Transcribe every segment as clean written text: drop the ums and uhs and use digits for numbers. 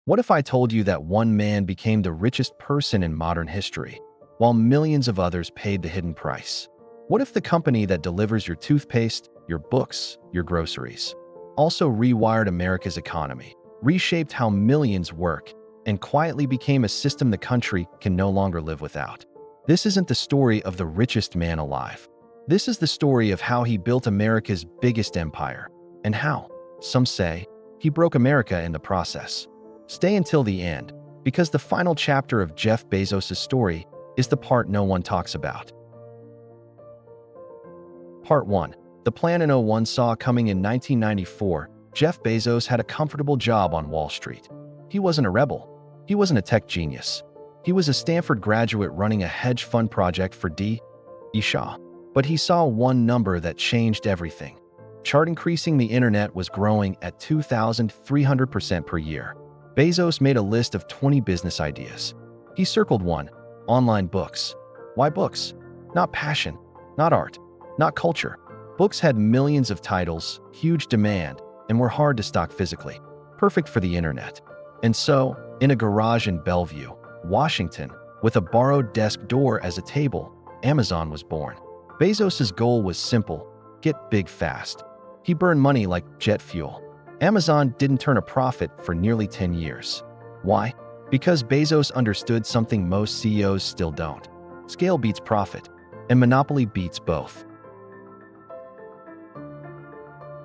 What if I told you that one man became the richest person in modern history, while millions of others paid the hidden price? What if the company that delivers your toothpaste, your books, your groceries, also rewired America's economy, reshaped how millions work, and quietly became a system the country can no longer live without? This isn't the story of the richest man alive. This is the story of how he built America's biggest empire, and how, some say, he broke America in the process. Stay until the end, because the final chapter of Jeff Bezos' story is the part no one talks about. Part 1. The plan in '01 saw coming in 1994. Jeff Bezos had a comfortable job on Wall Street. He wasn't a rebel. He wasn't a tech genius. He was a Stanford graduate running a hedge fund project for D. E. Shaw. But he saw one number that changed everything. Chart increasing the internet was growing at 2,300% per year. Bezos made a list of 20 business ideas. He circled one: online books. Why books? Not passion, not art, not culture. Books had millions of titles, huge demand, and were hard to stock physically. Perfect for the internet. And so, in a garage in Bellevue, Washington, with a borrowed desk door as a table, Amazon was born. Bezos' goal was simple: get big fast. He burned money like jet fuel. Amazon didn't turn a profit for nearly 10 years. Why? Because Bezos understood something most CEOs still don't. Scale beats profit, and monopoly beats both.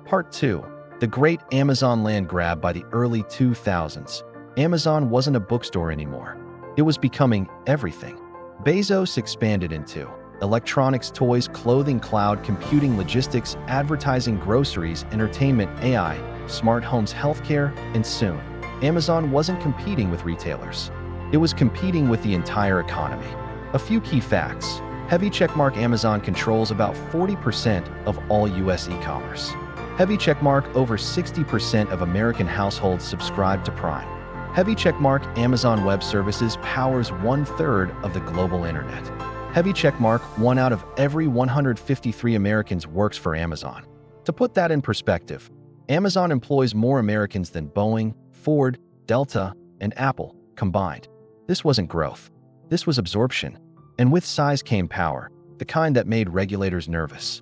Part 2. The great Amazon land grab. By the early 2000s, Amazon wasn't a bookstore anymore. It was becoming everything. Bezos expanded into electronics, toys, clothing, cloud computing, logistics, advertising, groceries, entertainment, AI, smart homes, healthcare, and soon, Amazon wasn't competing with retailers. It was competing with the entire economy. A few key facts. Heavy checkmark: Amazon controls about 40% of all US e-commerce. Heavy checkmark: over 60% of American households subscribe to Prime. Heavy checkmark: Amazon Web Services powers 1/3 of the global internet. Heavy checkmark: 1 out of every 153 Americans works for Amazon. To put that in perspective, Amazon employs more Americans than Boeing, Ford, Delta, and Apple combined. This wasn't growth. This was absorption. And with size came power, the kind that made regulators nervous.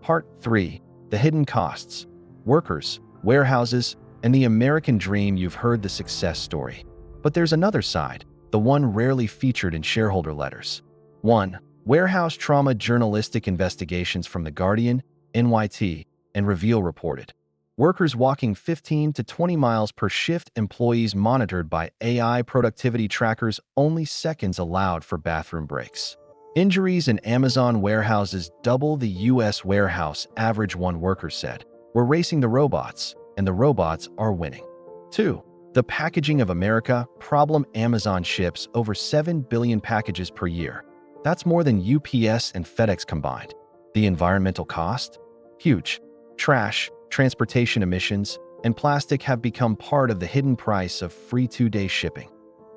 Part 3. The hidden costs. Workers, warehouses, and the American dream. You've heard the success story. But there's another side, the one rarely featured in shareholder letters. 1. Warehouse trauma. Journalistic investigations from The Guardian, NYT, and Reveal reported. Workers walking 15 to 20 miles per shift, employees monitored by AI productivity trackers, only seconds allowed for bathroom breaks. Injuries in Amazon warehouses double the US warehouse average, one worker said. We're racing the robots, and the robots are winning. 2. The packaging of America problem. Amazon ships over 7 billion packages per year. That's more than UPS and FedEx combined. The environmental cost? Huge. Trash, transportation emissions, and plastic have become part of the hidden price of free 2-day shipping.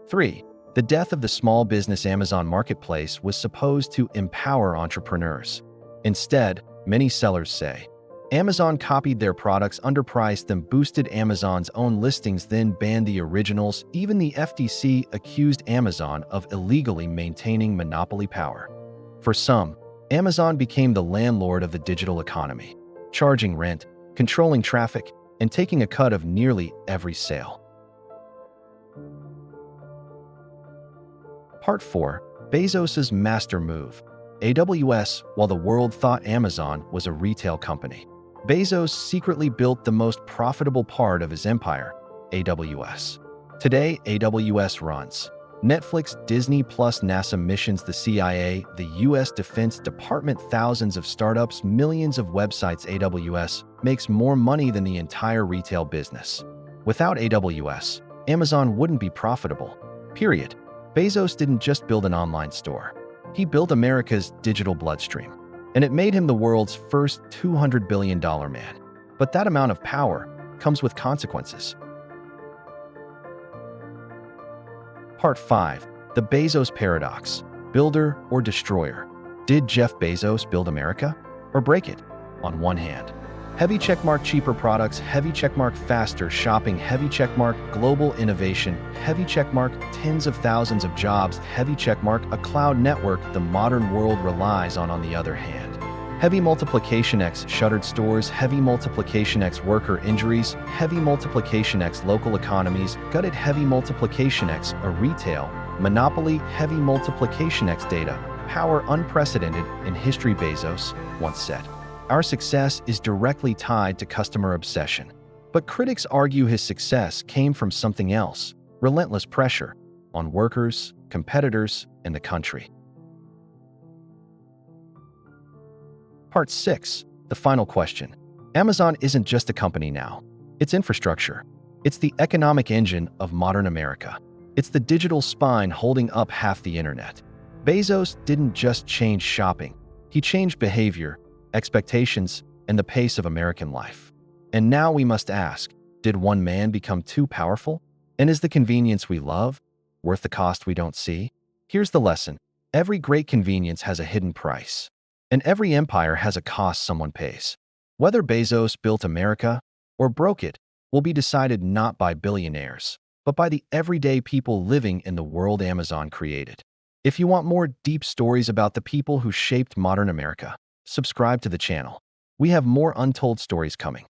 3. The death of the small business. Amazon Marketplace was supposed to empower entrepreneurs. Instead, many sellers say, Amazon copied their products, underpriced them, boosted Amazon's own listings, then banned the originals. Even the FTC accused Amazon of illegally maintaining monopoly power. For some, Amazon became the landlord of the digital economy, charging rent, controlling traffic, and taking a cut of nearly every sale. Part 4. Bezos' master move. AWS. While the world thought Amazon was a retail company, Bezos secretly built the most profitable part of his empire, AWS. Today, AWS runs Netflix, Disney+, NASA missions, the CIA, the US Defense Department, thousands of startups, millions of websites. AWS makes more money than the entire retail business. Without AWS, Amazon wouldn't be profitable. Period. Bezos didn't just build an online store. He built America's digital bloodstream. And it made him the world's first $200 billion man. But that amount of power comes with consequences. Part 5. The Bezos Paradox. Builder or destroyer. Did Jeff Bezos build America or break it? On one hand, Heavy checkmark cheaper products, heavy checkmark faster shopping, heavy checkmark global innovation, heavy checkmark tens of thousands of jobs, heavy checkmark a cloud network the modern world relies on the other hand. Heavy multiplication x shuttered stores, heavy multiplication x worker injuries, heavy multiplication x local economies, gutted heavy multiplication x a retail monopoly, heavy multiplication x data, power unprecedented in history, Bezos once said. Our success is directly tied to customer obsession. But critics argue his success came from something else, relentless pressure on workers, competitors, and the country. Part 6. The final question. Amazon isn't just a company now. It's infrastructure. It's the economic engine of modern America. It's the digital spine holding up half the internet. Bezos didn't just change shopping. He changed behavior, expectations, and the pace of American life. And now we must ask, did one man become too powerful? And is the convenience we love worth the cost we don't see? Here's the lesson. Every great convenience has a hidden price. And every empire has a cost someone pays. Whether Bezos built America or broke it will be decided not by billionaires, but by the everyday people living in the world Amazon created. If you want more deep stories about the people who shaped modern America, subscribe to the channel. We have more untold stories coming.